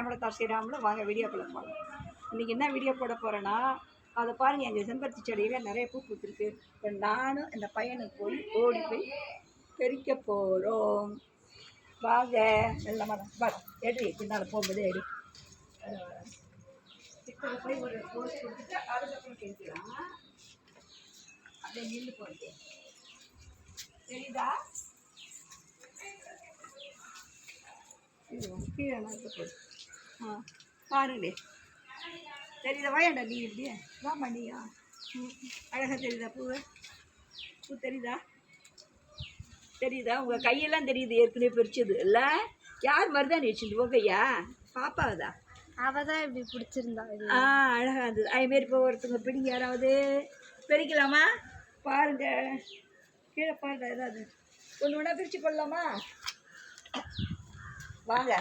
ஹேமலதா ஸ்ரீராமில் வாங்க வீடியோக்குள்ளே போகலாம். இன்றைக்கி என்ன வீடியோ போட போகிறேன்னா, அதை பாருங்கள், எங்கள் செம்பருத்தி செடியில் நிறைய பூ பூத்துருக்கு. இப்போ நானும் இந்த பையனுக்கு போய் ஓடி போய் பெருக்க போகிறோம். வாங்க நல்ல மரம் வா, எடு பின்னால் போகும்போது எடு. சிக்கனை போய் ஒரு போஸ்ட் கொடுத்துட்டு அதுக்கப்புறம் பெருக்கலாம். அப்படியே நின்று போயிட்டு தெரியுதா? கீழே போகுது. பாருங்களே, தெரியுதா? வாயாண்டா நீ இப்படியே வாமா நீயா. அழகாக தெரியுதா பூ தெரியுதா? தெரியுதா? உங்கள் கையெல்லாம் தெரியுது, ஏற்கனவே பிரிச்சது இல்லை? யார் மாதிரி தான் வச்சுட்டு போகையா? பாப்பாவதா? அவள் தான் இப்படி பிடிச்சிருந்தா. அழகாக இருந்தது. அதுமாரி இப்போ ஒருத்தவங்க பிடிங்க, யாராவது பிரிக்கலாமா? பாருங்க கீழே பாருங்க, ஏதாவது ஒன்று ஒன்றா பிரித்து கொள்ளலாமா? வாங்க.